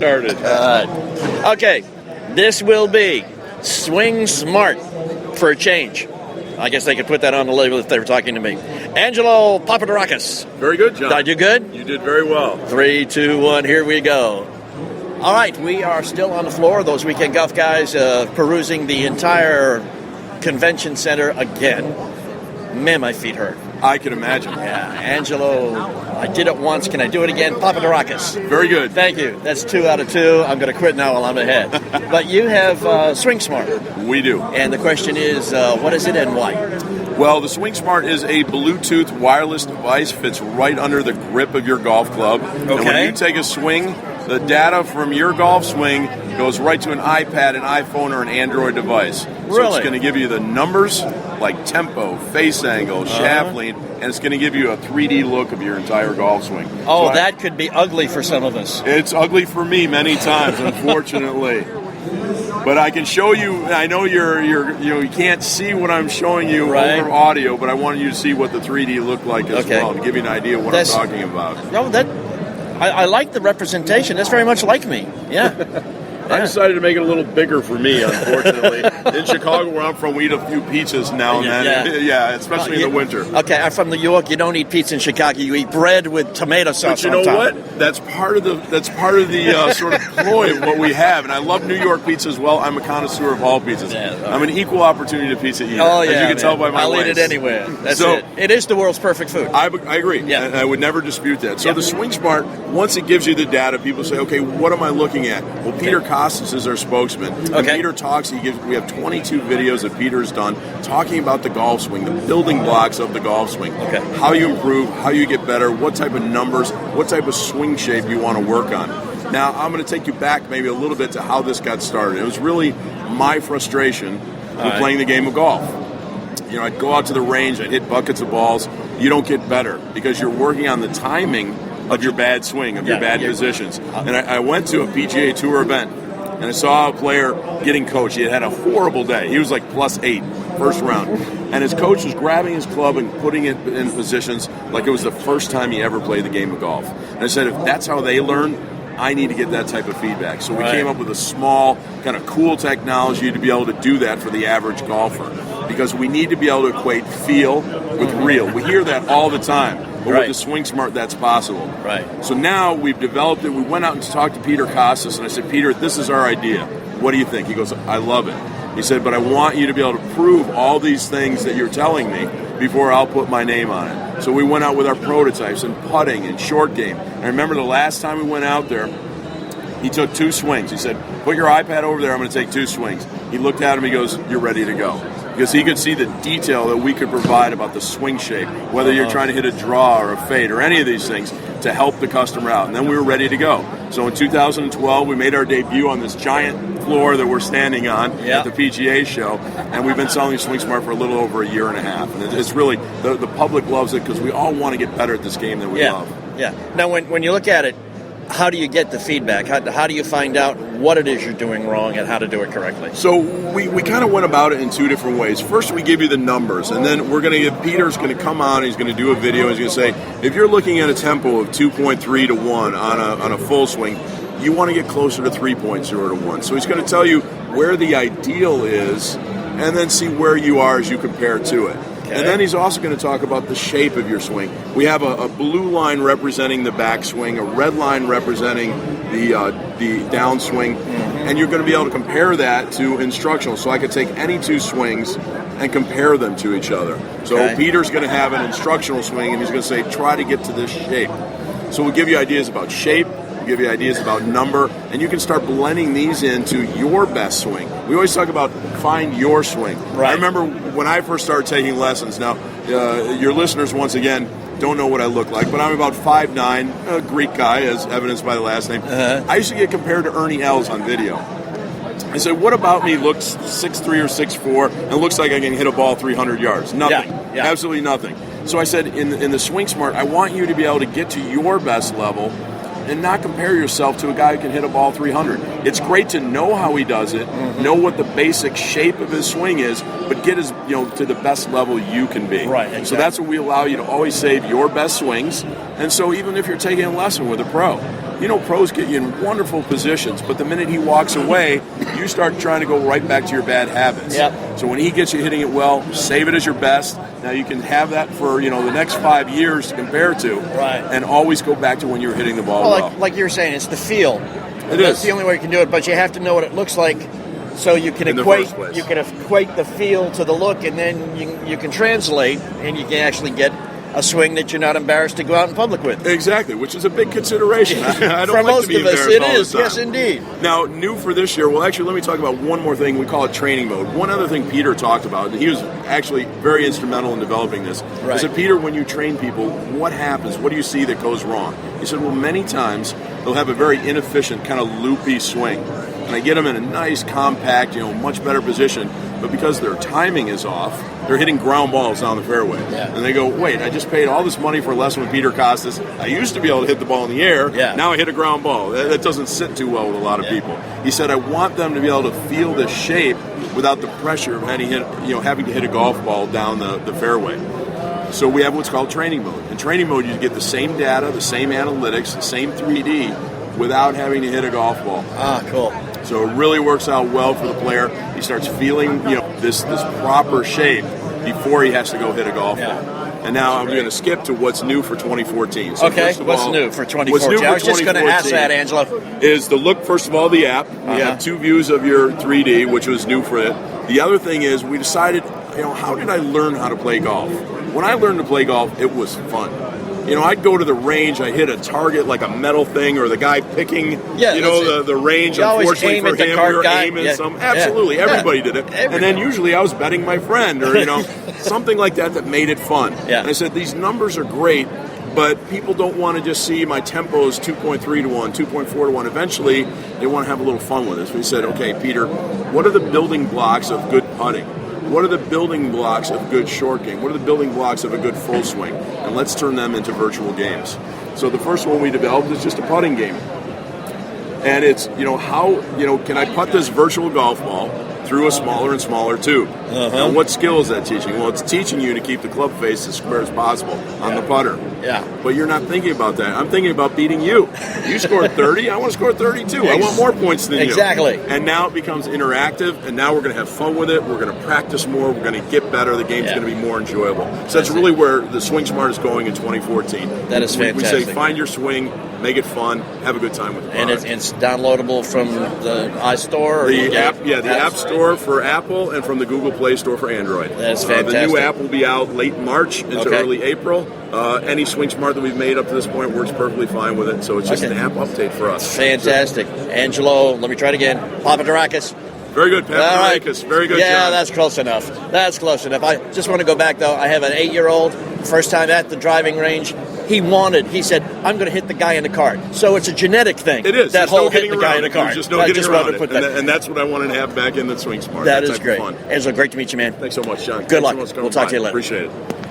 Started. Okay, this will be Swing Smart for a change. I guess they could put that on the label if they were talking to me. Angelo Papadorakis. Very good, John. Did I do good? You did very well. 3, 2, 1, here we go. All right, we are still on the floor, those Weekend Golf guys, perusing the entire convention center again. Man, my feet hurt. I can imagine. Yeah, Angelo, I did it once. Can I do it again? Papadorakis. Very good. Thank you. That's 2 out of 2. I'm going to quit now while I'm ahead. But you have Swing Smart. We do. And the question is, what is it and why? Well, the Swing Smart is a Bluetooth wireless device, fits right under the grip of your golf club. Okay. And when you take a swing, the data from your golf swing goes right to an iPad, an iPhone, or an Android device. Really? So it's going to give you the numbers like tempo, face angle, shaft lean, and it's going to give you a 3D look of your entire golf swing. Oh, so that could be ugly for some of us. It's ugly for me many times, unfortunately. But I can show you. I know you can't see what I'm showing you over audio, but I want you to see what the 3D looked like as well, to give you an idea of what I'm talking about. No, I like the representation. That's very much like me. Yeah. I decided to make it a little bigger for me, unfortunately. In Chicago, where I'm from, we eat a few pizzas now and then. Yeah, especially in the winter. Okay, I'm from New York. You don't eat pizza in Chicago. You eat bread with tomato sauce on top. But you know what? That's part of the sort of ploy of what we have. And I love New York pizza as well. I'm a connoisseur of all pizzas. Yeah, I'm an equal opportunity pizza eater. Oh, yeah, as you can tell by my I'll waist. eat it anywhere. That's it. It is the world's perfect food. I agree. Yeah. And I would never dispute that. So the Swing Smart, once it gives you the data, people say, okay, what am I looking at? Well, Peter Costas is our spokesman. When Peter talks, we have 22 videos that Peter's done talking about the golf swing, the building blocks of the golf swing, how you improve, how you get better, what type of numbers, what type of swing shape you want to work on. Now, I'm going to take you back maybe a little bit to how this got started. It was really my frustration with playing the game of golf. You know, I'd go out to the range, I'd hit buckets of balls. You don't get better because you're working on the timing of your bad swing, of your bad positions. And I went to a PGA Tour event, and I saw a player getting coached. He had a horrible day. He was like +8, first round. And his coach was grabbing his club and putting it in positions like it was the first time he ever played the game of golf. And I said, if that's how they learn, I need to get that type of feedback. So we came up with a small, kind of cool technology to be able to do that for the average golfer. Because we need to be able to equate feel with real. We hear that all the time. But with the Swing Smart, that's possible. Right. So now we've developed it. We went out and talked to Peter Costas, and I said, Peter, this is our idea. What do you think? He goes, I love it. He said, but I want you to be able to prove all these things that you're telling me before I'll put my name on it. So we went out with our prototypes and putting and short game. And I remember the last time we went out there, he took 2 swings. He said, put your iPad over there, I'm going to take 2 swings. He looked at him, he goes, you're ready to go. Because he could see the detail that we could provide about the swing shape, whether you're trying to hit a draw or a fade or any of these things to help the customer out. And then we were ready to go. So in 2012, we made our debut on this giant floor that we're standing on at the PGA show, and we've been selling Swing Smart for a little over a year and a half. And it's really, the public loves it because we all want to get better at this game that we love. Yeah. Now, when you look at it, how do you get the feedback? How do you find out what it is you're doing wrong and how to do it correctly? So we kind of went about it in 2 different ways. First, we give you the numbers, and then we're going to get Peter's going to come on. He's going to do a video. He's going to say, if you're looking at a tempo of 2.3 to 1 on a full swing, you want to get closer to 3.0 to 1. So he's going to tell you where the ideal is, and then see where you are as you compare to it. And then he's also going to talk about the shape of your swing. We have a blue line representing the backswing, a red line representing the downswing, and you're going to be able to compare that to instructional. So I could take any 2 swings and compare them to each other. So Peter's going to have an instructional swing, and he's going to say, try to get to this shape. So we'll give you ideas about shape, give you ideas about number, and you can start blending these into your best swing. We always talk about find your swing. I remember when I first started taking lessons. Now, your listeners, once again, don't know what I look like, but I'm about 5'9", a Greek guy, as evidenced by the last name. I used to get compared to Ernie Els on video. I said, what about me looks 6'3" or 6'4", and looks like I can hit a ball 300 yards? Nothing. Absolutely nothing. So I said, in the Swing Smart, I want you to be able to get to your best level and not compare yourself to a guy who can hit a ball 300. It's great to know how he does it, know what the basic shape of his swing is, but get his to the best level you can be. Right. Exactly. So that's what we allow you to always save your best swings. And so even if you're taking a lesson with a pro, pros get you in wonderful positions, but the minute he walks away, you start trying to go right back to your bad habits. Yep. So when he gets you hitting it well, save it as your best. Now you can have that for the next 5 years to compare to, right? And always go back to when you were hitting the ball well. Like you were saying, it's the feel. That's is the only way you can do it, but you have to know what it looks like, so you can equate the feel to the look, and then you can translate, and you can actually get a swing that you're not embarrassed to go out in public with. Exactly, which is a big consideration. I don't for like most to be of us, embarrassed it all the is. time. Yes, indeed. Now, new for this year, well, actually, let me talk about one more thing. We call it training mode. One other thing Peter talked about, and he was actually very instrumental in developing this. Right. He said, Peter, when you train people, what happens? What do you see that goes wrong? He said, well, many times they'll have a very inefficient, kind of loopy swing. And I get them in a nice, compact, much better position. But because their timing is off, they're hitting ground balls down the fairway. Yeah. And they go, wait, I just paid all this money for a lesson with Peter Costas. I used to be able to hit the ball in the air. Yeah. Now I hit a ground ball. That doesn't sit too well with a lot of people. He said, I want them to be able to feel the shape without the pressure of having to hit a golf ball down the fairway. So we have what's called training mode. In training mode, you get the same data, the same analytics, the same 3D without having to hit a golf ball. Ah, cool. So it really works out well for the player. He starts feeling this proper shape before he has to go hit a golf ball. And now I'm going to skip to what's new for 2014. So okay, what's new for 2014? I was just going to ask that, Angelo. Is the look, first of all, the app. We have 2 views of your 3D, which was new for it. The other thing is we decided, how did I learn how to play golf? When I learned to play golf, it was fun. I'd go to the range, I hit a target like a metal thing, or the guy picking, the range. You unfortunately for him, we were guy. aiming some. Absolutely, everybody did it. Everybody. And then usually I was betting my friend, or something like that made it fun. Yeah. And I said, these numbers are great, but people don't want to just see my tempos 2.3 to 1, 2.4 to 1. Eventually, they want to have a little fun with this. We said, okay, Peter, what are the building blocks of good putting? What are the building blocks of good short game? What are the building blocks of a good full swing? And let's turn them into virtual games. So the first one we developed is just a putting game. And it's, how can I putt this virtual golf ball through a smaller and smaller tube? Now, what skill is that teaching? Well, it's teaching you to keep the club face as square as possible on the putter. Yeah. But you're not thinking about that. I'm thinking about beating you. You scored 30. I want to score 32. I want more points than you. Exactly. And now it becomes interactive, and now we're going to have fun with it. We're going to practice more. We're going to get better. The game's going to be more enjoyable. So that's really where the Swing Smart is going in 2014. That is fantastic. We say find your swing, make it fun, have a good time with the product. And it's downloadable from the iStore? Or the app, the App Store for Apple and from the Google Play Store for Android. That's fantastic. The new app will be out late March into early April. Any Swing Smart that we've made up to this point works perfectly fine with it, so it's just an app update for us. Fantastic. Angelo, let me try it again. Papadrakis. Very good, Papadrakis. Very good, Yeah, John. that's close enough. That's close enough. I just want to go back, though. I have an 8-year-old, first time at the driving range. He said, I'm going to hit the guy in the cart. So it's a genetic thing. It is. That There's whole no hitting the guy in the cart. There's just no getting around it. Put that. And that's what I wanted to have back in the Swing Smart. That is type great. of fun. Angelo, great to meet you, man. Thanks so much, John. Good luck. Thanks so much for We'll coming talk to you by. later. Appreciate it.